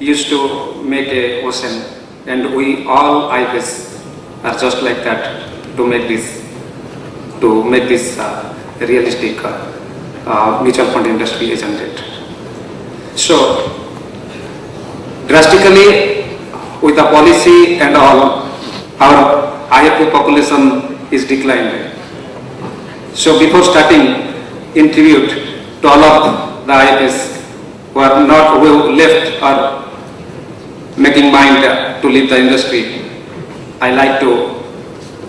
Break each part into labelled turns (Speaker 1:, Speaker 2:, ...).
Speaker 1: used to make a ocean, and we all IFS are just like that to make this realistic mutual fund industry is generate. So drastically with the policy and all, our IFA population is declined. So before starting, in tribute to all of the IFS who left or making mind to leave the industry, I like to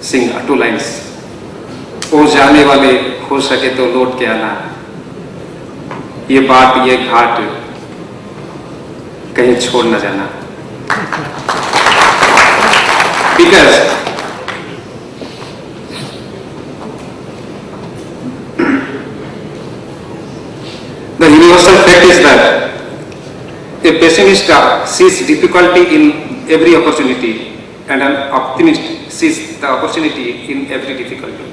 Speaker 1: sing 2 lines. ओ जाने वाले हो सके तो लौट के आना, ये बात ये घाट कहीं छोड़ न जाना. Because the universal fact is that a pessimist sees difficulty in every opportunity, and an optimist sees the opportunity in every difficulty.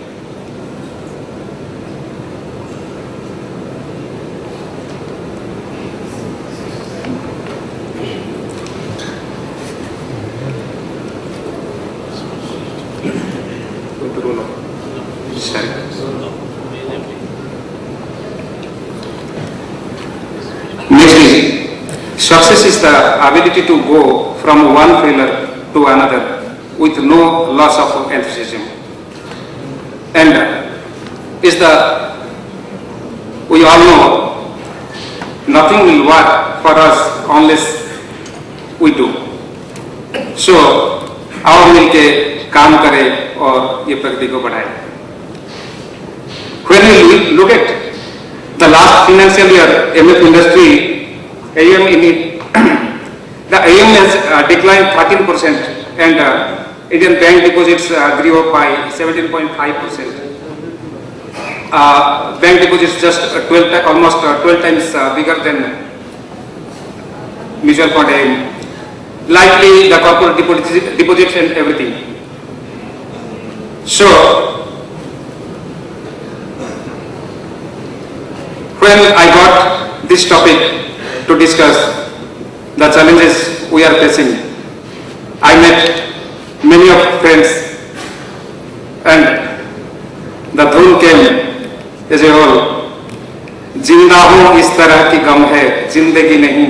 Speaker 1: Success is the ability to go from one failure to another with no loss of enthusiasm. And we all know nothing will work for us unless we do. So आओ मिलके काम करें और ये प्रगति को बढ़ाएं. When we look at the last financial year, MF industry AUM in it, the AUM has declined 13%, and Indian bank deposits grew up by 17.5%. Bank deposits just almost 12 times bigger than mutual fund AUM. Likely the corporate deposits and everything. So when I got this topic to discuss the challenges we are facing, I met many of friends, and the धुन came as a whole. जिंदा हूँ इस तरह की गम है जिंदगी नहीं,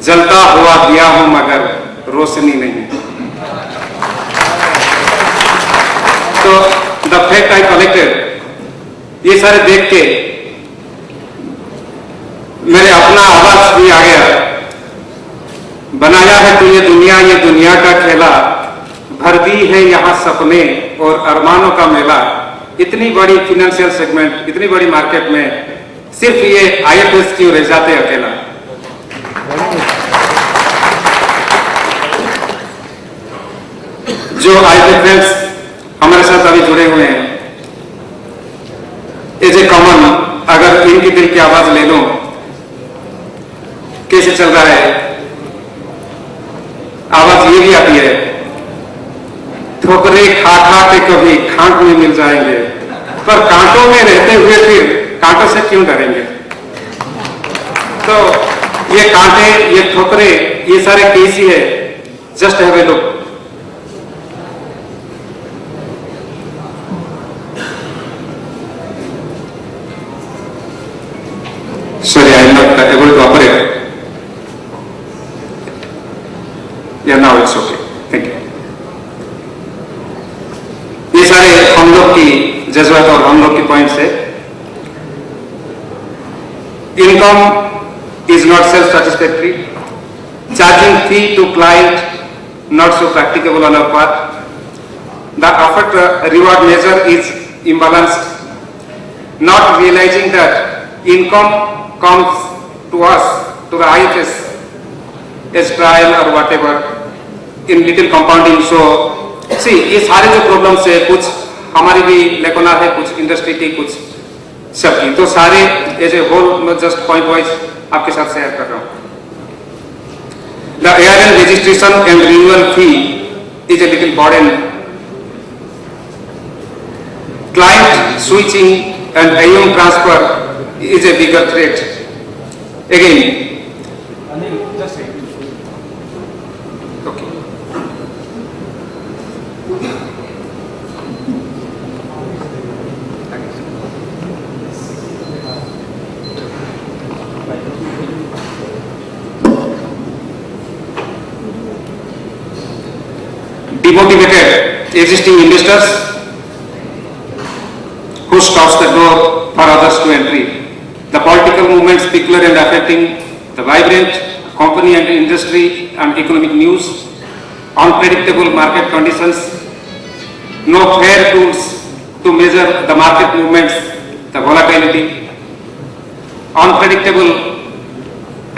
Speaker 1: जलता हुआ दिया हूँ मगर रोशनी नहीं. तो the fact I collected, ये सारे देख के मेरे अपना आवाज भी आ गया. बनाया है तू ये दुनिया का खेला, भर दी है यहाँ सपने और अरमानों का मेला. इतनी बड़ी फिनेंशियल सेगमेंट, इतनी बड़ी मार्केट में सिर्फ ये IFS क्यों रह जाते अकेला. जो IFS फ्रेंड्स हमारे साथ अभी जुड़े हुए हैं, एज ए कॉमन अगर इनकी दिल की आवाज ले लो, कैसे चल रहा है, आवाज ये भी आती है, ठोकरे खा खा के कभी खांट में मिल जाएंगे, पर कांटों में रहते हुए फिर कांटों से क्यों डरेंगे. तो ये कांटे, ये ठोकरे, ये सारे केस ही है. Just have a look. Sorry, I am not able to operate. Yeah, now it's okay. Thank you. ये सारे हम लोग की जज्बात और हम लोग की पॉइंट्स है. Income is not self-satisfactory. Charging fee to client not so practicable on our part. The effort-reward measure is imbalanced. Not realizing that income comes to us, to the IFS, as trial or whatever, in little compounding. So, see, ये सारे जो problems है, कुछ हमारी भी लेकोना है, कुछ industry की, कुछ सबकी, तो सारे एज ए होल मैं जस्ट पॉइंट वाइज आपके साथ शेयर कर रहा हूँ. The ARN registration and renewal fee is a little burden. Client switching and AUM transfer is a bigger threat. Again, demotivated existing investors who stops the door for others to entry. The political movements peculiar and affecting the vibrant company and industry and economic news, unpredictable market conditions, no fair tools to measure the market movements, the volatility, unpredictable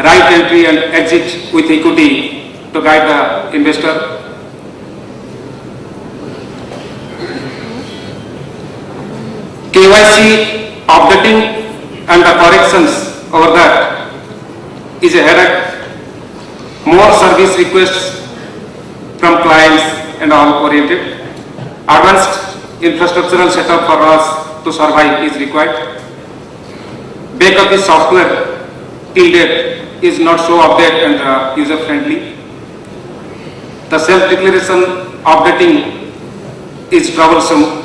Speaker 1: right entry and exit with equity to guide the investor. KYC updating and the corrections over that is a headache. More service requests from clients and all oriented. Advanced infrastructural setup for us to survive is required. Backup is software till date is not so updated and user friendly. The self-declaration updating is troublesome.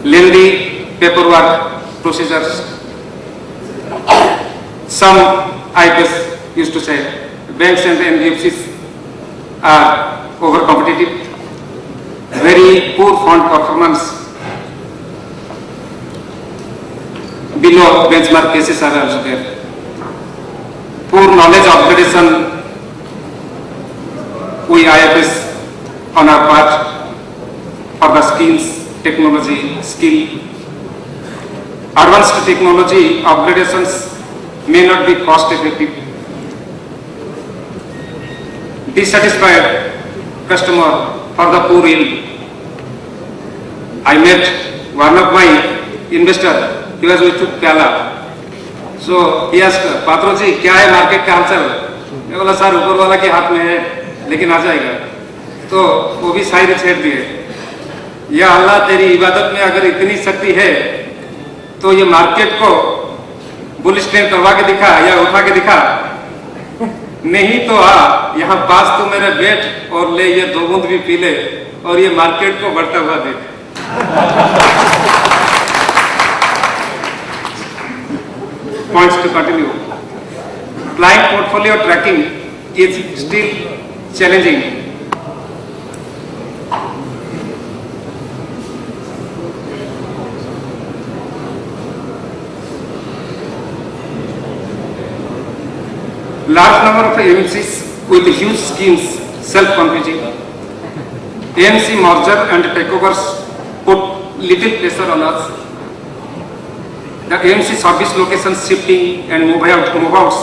Speaker 1: Lengthy paperwork procedures. Some IPS used to say banks and NBFCs are over competitive. Very poor fund performance. Below benchmark cases are also there. Poor knowledge upgradation we IFS on our part for the skills, technology, skill. Advanced technology upgradations may not be cost effective. Dissatisfied customer for the poor yield. I met one of my investor, he was with Pyala. So he asked, Patroji, क्या है market का हालचाल? मैं बोला sir ऊपर वाला के हाथ में है, लेकिन आ जाएगा. तो वो भी शायरी छेड़ दिए. या अल्लाह तेरी इबादत में अगर इतनी शक्ति है, तो ये मार्केट को बुलिश ट्रेंड करवा के दिखा या उठा के दिखा. नहीं तो आ यहाँ पास तो मेरे बैठ और ले ये 2 बूंद भी पी ले और ये मार्केट को बढ़ता हुआ देख. Points to continue. Client portfolio tracking is still challenging. Large number of AMCs with huge schemes, self-confusing. AMC merger and takeovers put little pressure on us. The AMC service locations shifting and move outs,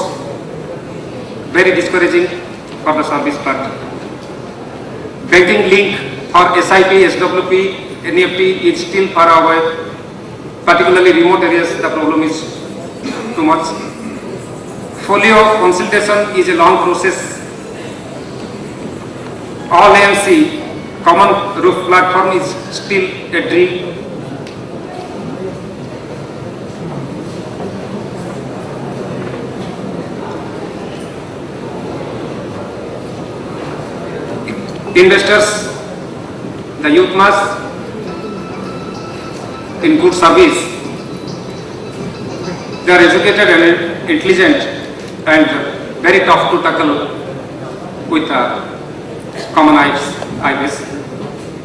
Speaker 1: very discouraging for the service part. Banking link or SIP, SWP, NEFT is still far away. Particularly remote areas, the problem is too much. Folio consultation is a long process. All AMC common roof platform is still a dream. Investors, the youth mass in good service, they are educated and intelligent and very tough to tackle with common IBs.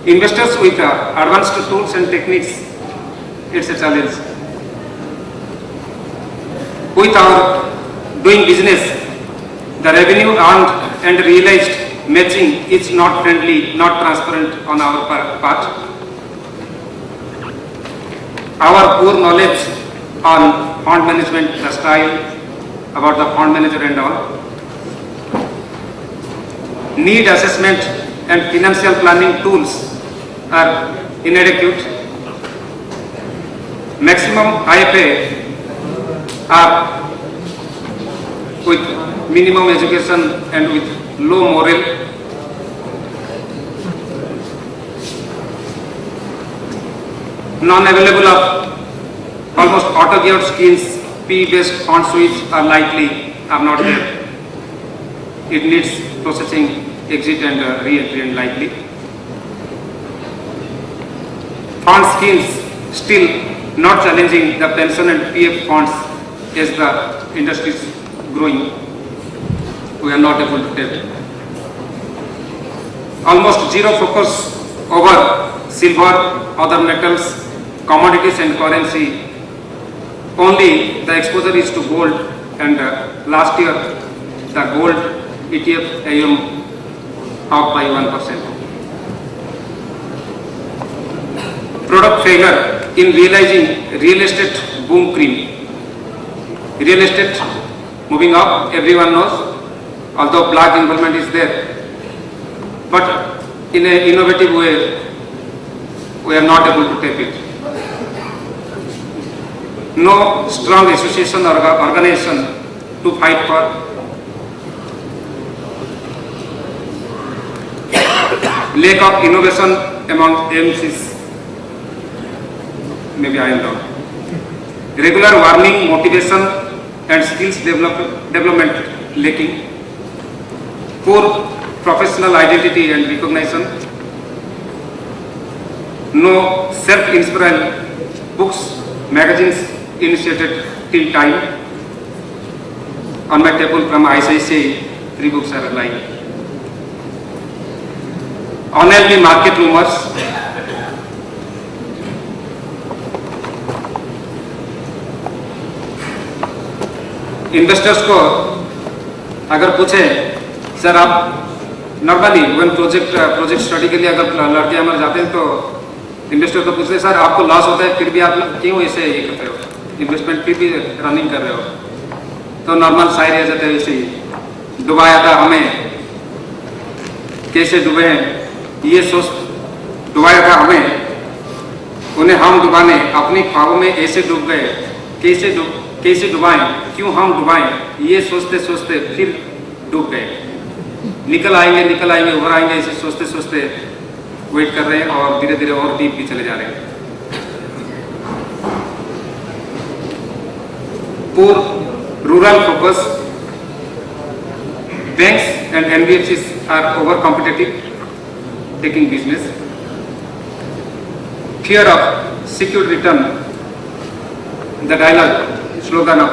Speaker 1: Investors with advanced tools and techniques, it's a challenge. With our doing business, the revenue earned and realized matching is not friendly, not transparent on our part. Our poor knowledge on fund management, the style, about the fund manager and all. Need assessment and financial planning tools are inadequate. Maximum IFA are with minimum education and with low moral. Non-available of almost auto-geared schemes, P-based fund suites are not there. It needs processing, exit and re-entry and likely. Fund schemes still not challenging the pension and PF funds as the industry is growing. We are not able to tell. almost zero focus over silver, other metals, commodities and currency. Only the exposure is to gold, and last year the gold ETF AUM up by 1%. Product failure in realizing real estate boom cream. Real estate moving up, everyone knows, although black involvement is there. But in an innovative way, we are not able to take it. No strong association or organization to fight for. Lack of innovation among AMCs. Maybe I am wrong. Regular warning, motivation and skills development lacking. Poor professional identity and recognition. No self-inspiring books, magazines initiated till time. On my table from ICICI, 3 books are lying. Unhealthy market rumors. Investors को अगर पूछे sir आप normally one project study के लिए अगर लड़के हमारे जाते हैं तो इन्वेस्टर को पूछते हैं सर आपको लॉस होता है फिर भी आप क्यों ऐसे ये करते हो, इन्वेस्टमेंट फिर भी रनिंग कर रहे हो, तो नॉर्मल शायरी आ जाते हैं ऐसे ही डुबाया था हमें, कैसे डूबे हैं ये सोच, डुबाया था हमें, उन्हें हम डुबाने अपनी ख्वाबों में ऐसे डूब गए, कैसे डुबाएं, क्यों हम डुबाएं, ये सोचते सोचते फिर डूब गए, निकल आएंगे उभर आएंगे ऐसे सोचते सोचते वेट कर रहे हैं और धीरे धीरे और डीप भी चले जा रहे हैं. Poor rural focus. Banks and NBFCs are over competitive taking business. Fear of secure return. The dialogue slogan of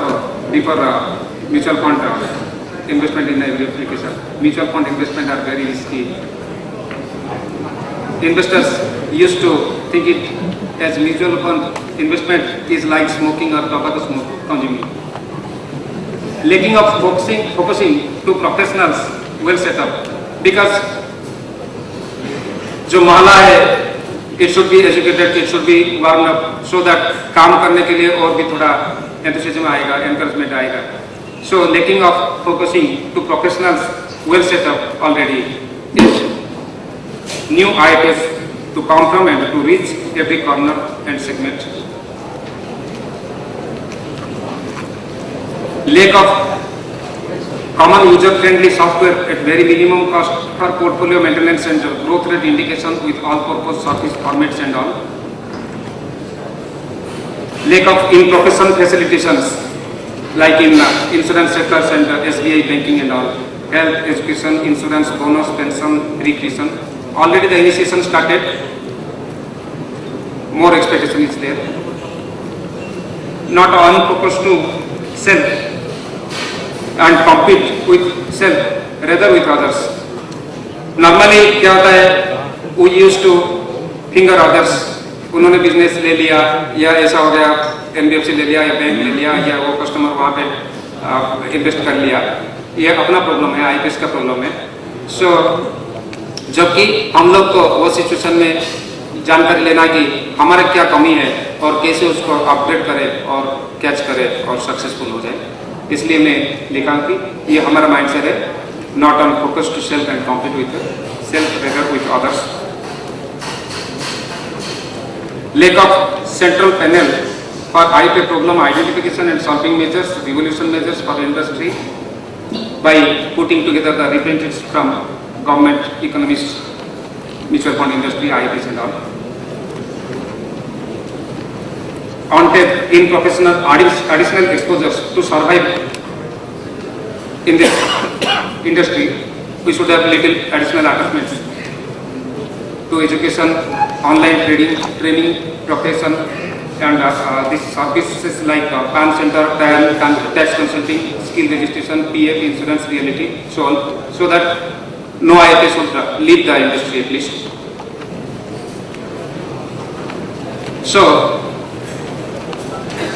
Speaker 1: before mutual fund investment in every application. Mutual fund investment are very risky. Investors used to think it as mutual fund investment is like smoking or tobacco smoke consuming. Lacking of focusing to professionals well set up, because जो महिला है it should be educated, it should be warmed up so that काम करने के लिए और भी थोड़ा enthusiasm आएगा, encouragement आएगा. So lacking of focusing to professionals well set up already is new IFS to come from and to reach every corner and segment. Lack of common user-friendly software at very minimum cost for portfolio maintenance and growth rate indication with all-purpose service formats and all. Lack of in-profession facilitations like in insurance sectors and SBI banking and all. Health, education, insurance, bonus, pension, recreation. Already the initiation started. More expectation is there. Not on focus to self and compete with self, rather with others. Normally क्या होता है, we used to finger others. उन्होंने business ले लिया या ऐसा हो गया, NBFC ले लिया या बैंक ले लिया या वो कस्टमर वहाँ पे इन्वेस्ट कर लिया, ये अपना प्रॉब्लम है, IPS का प्रॉब्लम है. सो जबकि हम लोग को वो सिचुएशन में जानकारी लेना कि हमारा क्या कमी है और कैसे उसको अपग्रेड करें और कैच करें और सक्सेसफुल हो जाए. इसलिए मैं लिखा कि ये हमारा माइंडसेट है, not on focus to self and compete with self rather with others. Lack of central panel for IP problem identification and solving measures, revolution measures for industry by putting together the representatives from government, economists, mutual fund industry, IPs and all. On-tech in professional additional exposures to survive in this industry, we should have little additional attachments to education, online training, profession, and these services like PAN center, tax consulting, skill registration, PF, insurance, reality, so on, so that no IFS would leave the industry at least. So,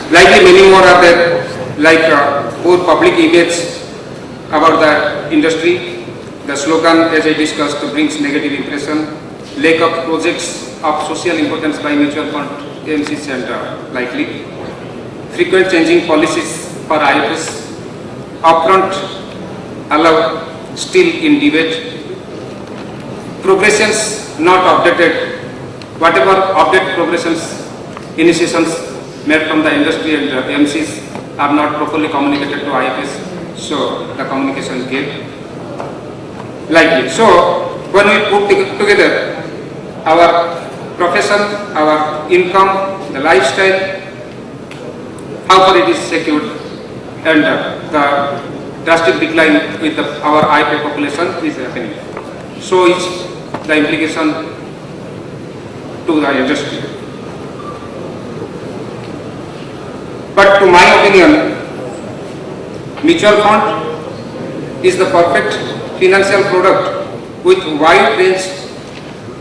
Speaker 1: likely many more are there, like poor public image about the industry. The slogan, as I discussed, brings negative impression. Lack of projects of social importance by mutual fund AMCs and likely. Frequent changing policies for IFS. Upfront allowed still in debate. Progressions not updated. Whatever update progressions initiations made from the industry and the AMCs are not properly communicated to IFS, so the communication gap likely. So when we put together our profession, our income, the lifestyle, how far it is secured, and the drastic decline with our IFA population is happening. So is the implication to the industry. But to my opinion, mutual fund is the perfect financial product with wide range,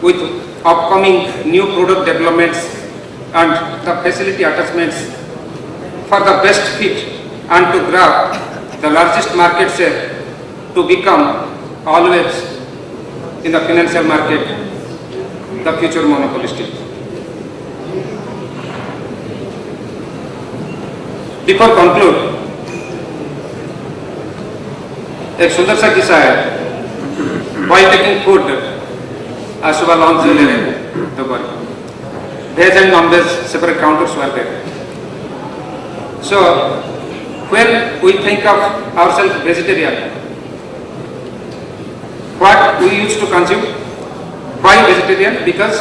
Speaker 1: with upcoming new product developments and the facility attachments for the best fit and to grab the largest market share to become always in the financial market the future monopolistic. Before conclude, एक सुंदर सा किस्सा है. While taking food, आज सुबह launch ले रहे थे दोपहर. Veg and non-veg separate counters were there. So when we think of ourselves vegetarian, what we used to consume? Why vegetarian? Because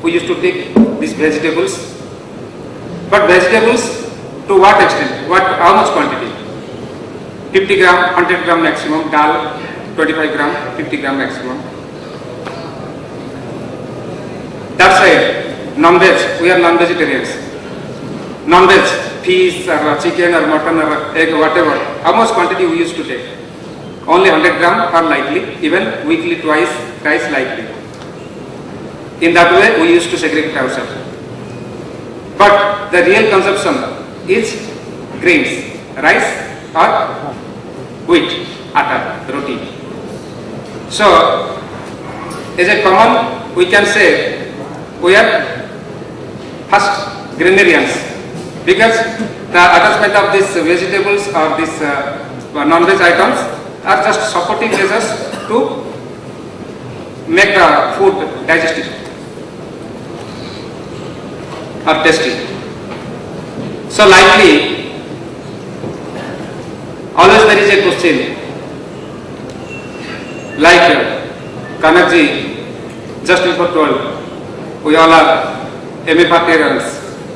Speaker 1: we used to take these vegetables. But vegetables to what extent? How much quantity? 50 gram, 100 gram maximum, dal, 25 gram, 50 gram maximum. That's why non-veg, we are non-vegetarians. Non-veg, fish or chicken or mutton or egg, whatever, how much quantity we used to take? Only 100 gram are likely, even weekly twice, thrice likely. In that way, we used to segregate ourselves. But the real consumption is grains, rice or wheat, atta, roti. So, as a common, we can say we are first grainarians because the attachment of these vegetables or these non-veg items are just supporting measures to make the food digestive or tasty. So likely, always there is a question, like Kanakji just before told, we all are MA participants.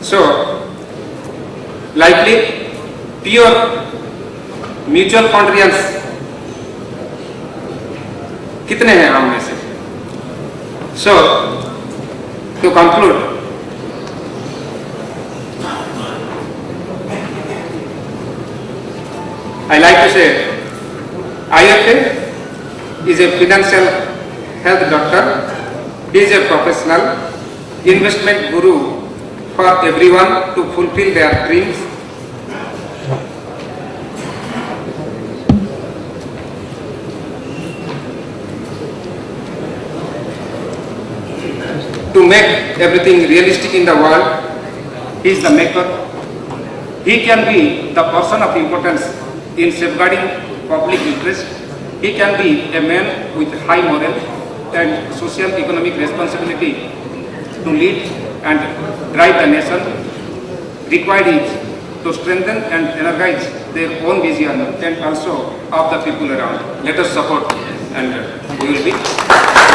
Speaker 1: So likely, pure mutual fundarians कितने हैं हम में से? So to conclude, I like to say IFA is a financial health doctor. He is a professional investment guru for everyone to fulfill their dreams. To make everything realistic in the world, he is the maker. He can be the person of importance in safeguarding public interest. He can be a man with high moral and social economic responsibility to lead and drive the nation. Required is to strengthen and energize their own vision and also of the people around. Let us support and we will be.